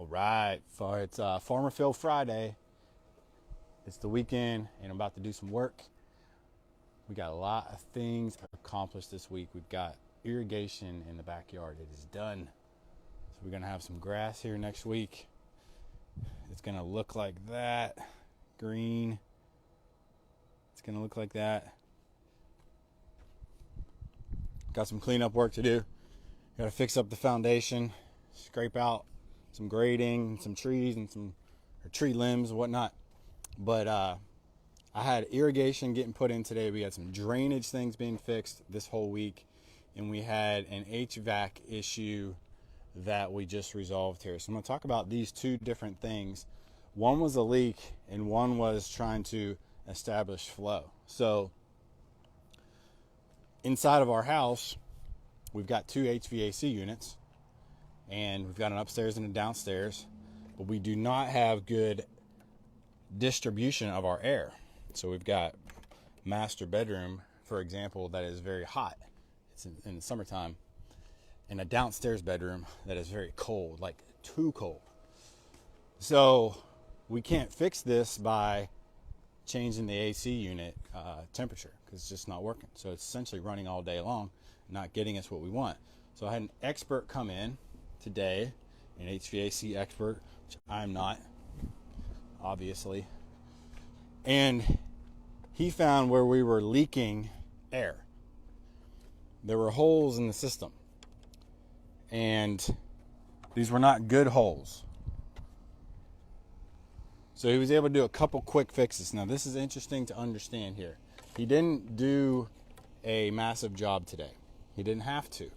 All right, it's Farmer Phil Friday. It's the weekend, and I'm about to do some work. We got a lot of things accomplished this week. We've got irrigation in the backyard. It is done. So we're gonna have some grass here next week. It's gonna look like that, green. It's gonna look like that. Got some cleanup work to do. Got to fix up the foundation, scrape out some grading, some trees and some tree limbs and whatnot. But I had irrigation getting put in today. We had some drainage things being fixed this whole week, and we had an HVAC issue that we just resolved here. So I'm going to talk about these two different things. One was a leak, and one was trying to establish flow. So inside of our house, we've got two HVAC units, and we've got an upstairs and a downstairs, but we do not have good distribution of our air. So we've got master bedroom, for example, that is very hot. It's in the summertime, and a downstairs bedroom that is very cold, like too cold. So we can't fix this by changing the AC unit temperature, because it's just not working. So it's essentially running all day long, not getting us what we want. So I had an expert come in today, an HVAC expert, which I'm not, obviously, and he found where we were leaking air. There were holes in the system, and these were not good holes. So he was able to do a couple quick fixes. Now this is interesting to understand here. He didn't do a massive job today. He didn't have to,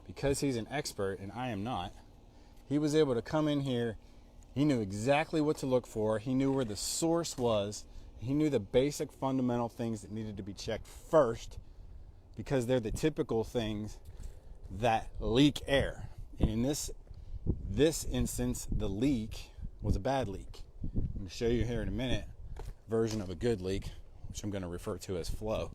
because he's an expert and I am not. He was able to come in here. He knew exactly what to look for. He knew where the source was. He knew the basic fundamental things that needed to be checked first, because they're the typical things that leak air. And in this instance, the leak was a bad leak. I'm going to show you here in a minute a version of a good leak, which I'm going to refer to as flow.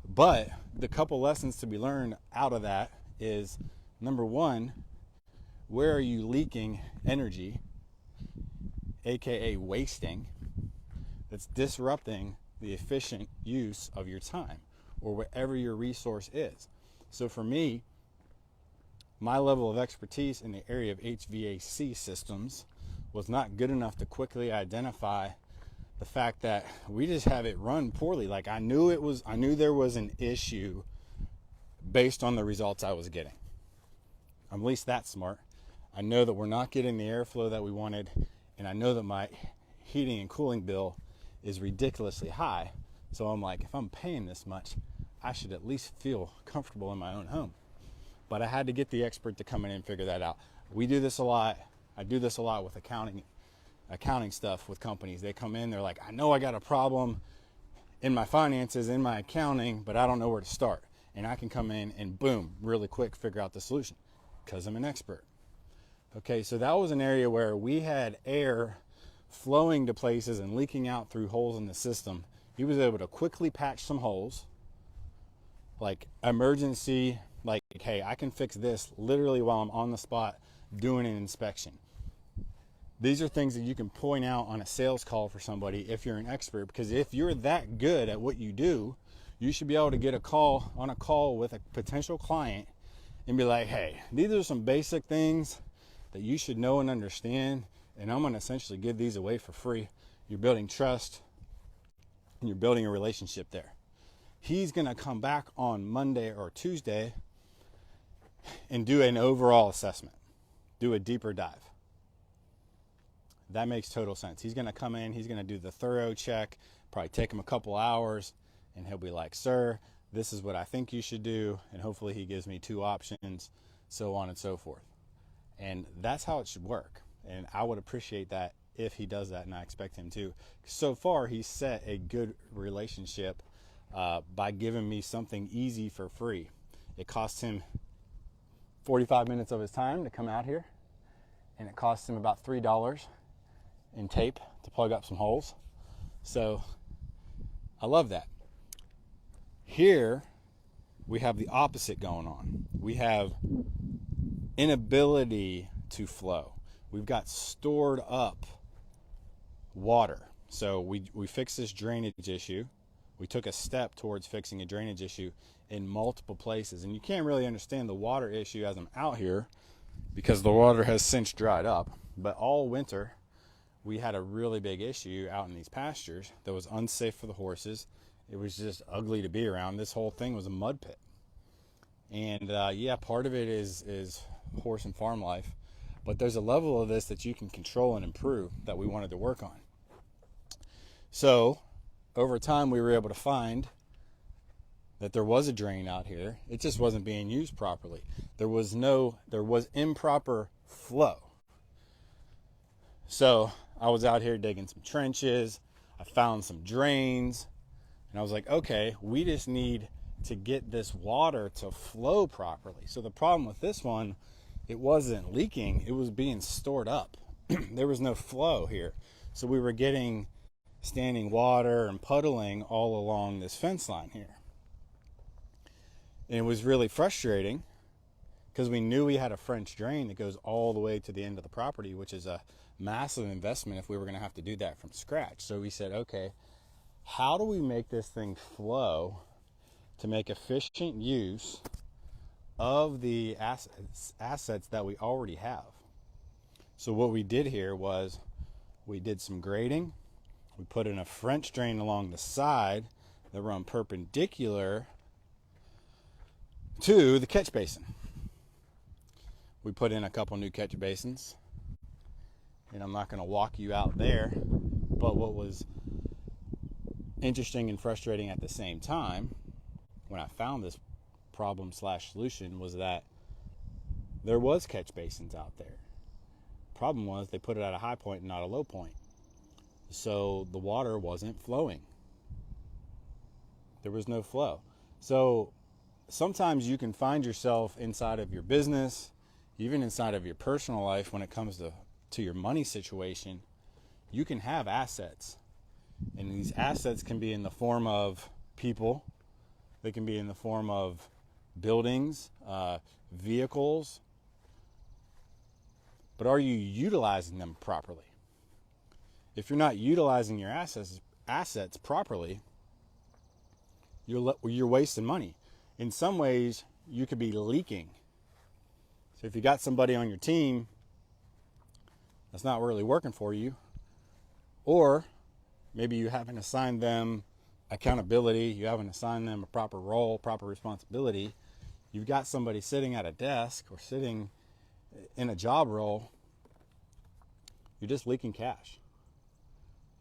But the couple lessons to be learned out of that is, number one, where are you leaking energy, aka wasting, that's disrupting the efficient use of your time or whatever your resource is. So for me, my level of expertise in the area of HVAC systems was not good enough to quickly identify the fact that we just have it run poorly. Like I knew there was an issue based on the results I was getting. I'm at least that smart. I know that we're not getting the airflow that we wanted, and I know that my heating and cooling bill is ridiculously high. So I'm like, if I'm paying this much, I should at least feel comfortable in my own home. But I had to get the expert to come in and figure that out. We do this a lot. I do this a lot with accounting stuff with companies. They come in, they're like, I know I got a problem in my finances, in my accounting, but I don't know where to start. And I can come in and boom, really quick figure out the solution, because I'm an expert. Okay, so that was an area where we had air flowing to places and leaking out through holes in the system. He was able to quickly patch some holes, like emergency, like, hey, I can fix this literally while I'm on the spot doing an inspection. These are things that you can point out on a sales call for somebody if you're an expert, because if you're that good at what you do, you should be able to get a call with a potential client and be like, hey, these are some basic things that you should know and understand, and I'm going to essentially give these away for free. You're building trust, and you're building a relationship there. He's going to come back on Monday or Tuesday and do an overall assessment, do a deeper dive. That makes total sense. He's going to come in, he's going to do the thorough check, probably take him a couple hours, and he'll be like, sir, this is what I think you should do, and hopefully he gives me two options, so on and so forth. And that's how it should work. And I would appreciate that if he does that, and I expect him to. So far, he's set a good relationship by giving me something easy for free. It costs him 45 minutes of his time to come out here, and it costs him about $3 in tape to plug up some holes. So I love that. Here we have the opposite going on. We have inability to flow. we've got stored up water. So we fixed this drainage issue. We took a step towards fixing a drainage issue in multiple places. And you can't really understand the water issue as I'm out here because the water has since dried up. But all winter, we had a really big issue out in these pastures that was unsafe for the horses. It was just ugly to be around. This whole thing was a mud pit. And yeah, part of it is horse and farm life. But there's a level of this that you can control and improve that we wanted to work on. So over time, we were able to find that there was a drain out here. It just wasn't being used properly. There was improper flow. So I was out here digging some trenches. I found some drains. And I was like, okay, we just need to get this water to flow properly. So the problem with this one, it wasn't leaking. It was being stored up. There was no flow here. So we were getting standing water and puddling all along this fence line here. And it was really frustrating because we knew we had a French drain that goes all the way to the end of the property, which is a massive investment if we were going to have to do that from scratch. So we said, okay, how do we make this thing flow to make efficient use of the assets that we already have? So what we did here was we did some grading. We put in a French drain along the side that run perpendicular to the catch basin. We put in a couple new catch basins, and I'm not going to walk you out there, but what was interesting and frustrating at the same time when I found this problem / solution was that there was catch basins out there. Problem was they put it at a high point and not a low point. So the water wasn't flowing. There was no flow. So sometimes you can find yourself inside of your business, even inside of your personal life when it comes to your money situation, you can have assets. And these assets can be in the form of people. They can be in the form of buildings, vehicles. But are you utilizing them properly? If you're not utilizing your assets properly, you're wasting money. In some ways, you could be leaking. So if you got somebody on your team that's not really working for you, or maybe you haven't assigned them accountability, you haven't assigned them a proper role, proper responsibility, you've got somebody sitting at a desk or sitting in a job role, you're just leaking cash.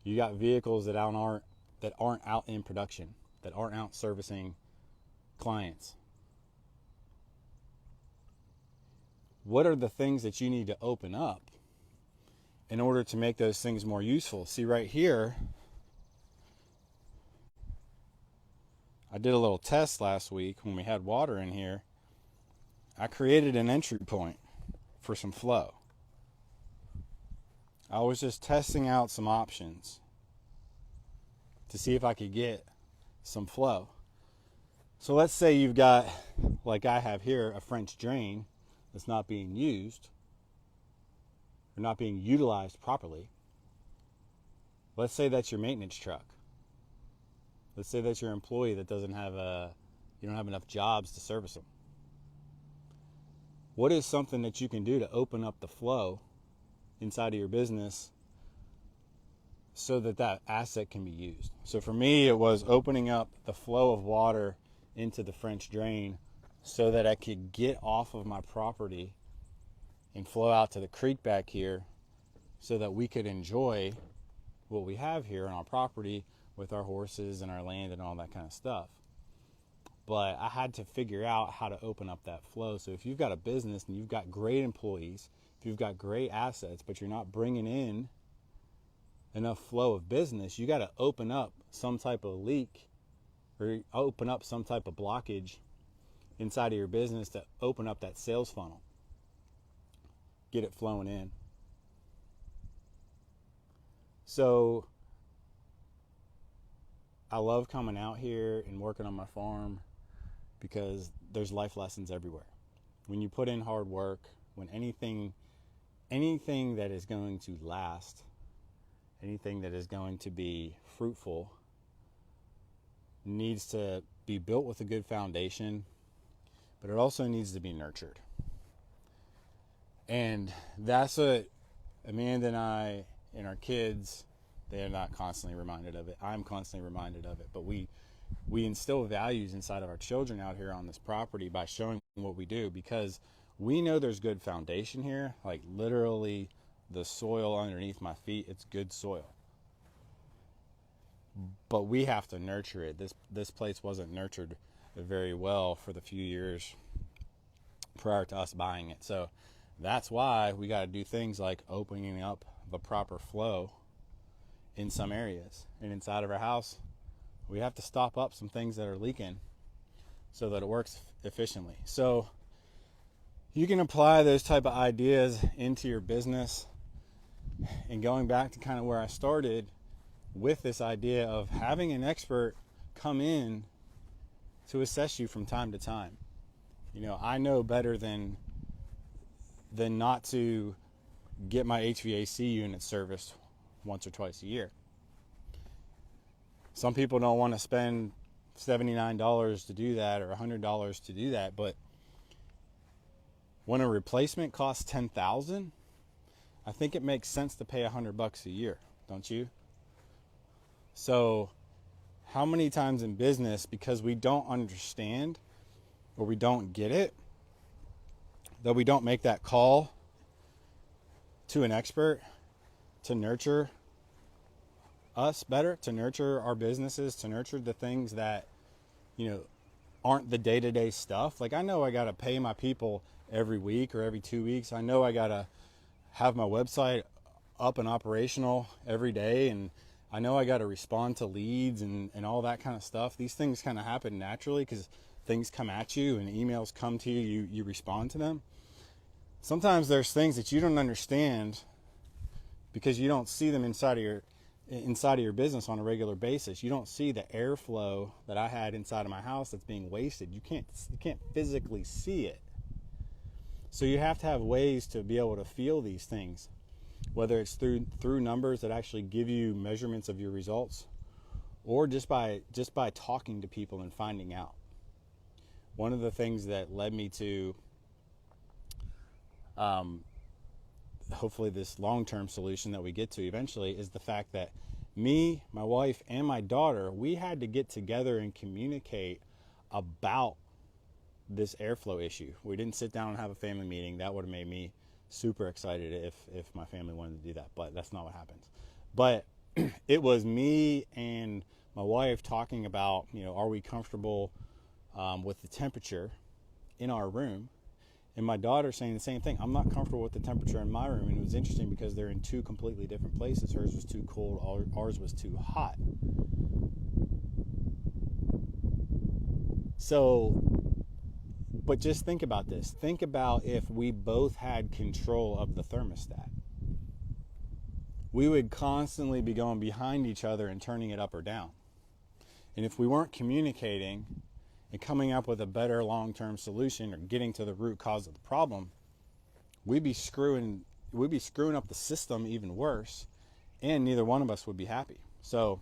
You got vehicles that aren't out in production, that aren't out servicing clients. What are the things that you need to open up in order to make those things more useful? See right here, I did a little test last week when we had water in here. I created an entry point for some flow. I was just testing out some options to see if I could get some flow. So let's say you've got, like I have here, a French drain that's not being used or not being utilized properly. Let's say that's your maintenance truck. Let's say that's your employee that you don't have enough jobs to service them. What is something that you can do to open up the flow inside of your business so that asset can be used? So for me, it was opening up the flow of water into the French drain so that I could get off of my property and flow out to the creek back here so that we could enjoy what we have here on our property with our horses and our land and all that kind of stuff. But I had to figure out how to open up that flow. So if you've got a business and you've got great employees, if you've got great assets, but you're not bringing in enough flow of business, you got to open up some type of leak or open up some type of blockage inside of your business to open up that sales funnel. Get it flowing in. So I love coming out here and working on my farm because there's life lessons everywhere. When you put in hard work, when anything anything that is going to last, anything that is going to be fruitful, needs to be built with a good foundation, but it also needs to be nurtured. And that's what Amanda and I and our kids, they're not constantly reminded of it. I'm constantly reminded of it. But we instill values inside of our children out here on this property by showing what we do, because we know there's good foundation here. Like literally the soil underneath my feet, it's good soil. But we have to nurture it. This place wasn't nurtured very well for the few years prior to us buying it. So that's why we got to do things like opening up the proper flow in some areas. And inside of our house, we have to stop up some things that are leaking so that it works efficiently. So you can apply those type of ideas into your business. And going back to kind of where I started with this idea of having an expert come in to assess you from time to time. You know, I know better than not to get my HVAC unit serviced once or twice a year. Some people don't want to spend $79 to do that or $100 to do that, but when a replacement costs $10,000, I think it makes sense to pay $100 a year, don't you? So how many times in business, because we don't understand or we don't get it, that we don't make that call to an expert to nurture us better, to nurture our businesses, to nurture the things that, you know, aren't the day-to-day stuff. Like I know I got to pay my people every week or every 2 weeks. I know I got to have my website up and operational every day, and I know I got to respond to leads and all that kind of stuff. These things kind of happen naturally because things come at you and emails come to you, you respond to them. Sometimes there's things that you don't understand because you don't see them inside of your business on a regular basis. You don't see the airflow that I had inside of my house that's being wasted. You can't physically see it. So you have to have ways to be able to feel these things, whether it's through numbers that actually give you measurements of your results, or just by talking to people and finding out. One of the things that led me to hopefully this long-term solution that we get to eventually is the fact that me, my wife, and my daughter, we had to get together and communicate about this airflow issue. We didn't sit down and have a family meeting. That would have made me super excited if my family wanted to do that, but that's not what happens. But it was me and my wife talking about, you know, are we comfortable with the temperature in our room? And my daughter saying the same thing. I'm not comfortable with the temperature in my room. And it was interesting because they're in two completely different places. Hers was too cold, ours was too hot. So, but just think about this. Think about if we both had control of the thermostat. We would constantly be going behind each other and turning it up or down. And if we weren't communicating and coming up with a better long-term solution or getting to the root cause of the problem, we'd be screwing up the system even worse, and neither one of us would be happy. So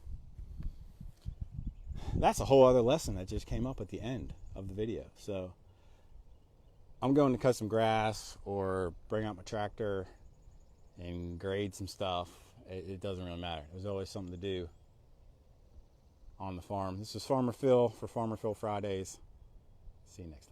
that's a whole other lesson that just came up at the end of the video. So I'm going to cut some grass or bring out my tractor and grade some stuff. It doesn't really matter. There's always something to do on the farm. This is Farmer Phil for Farmer Phil Fridays. See you next time.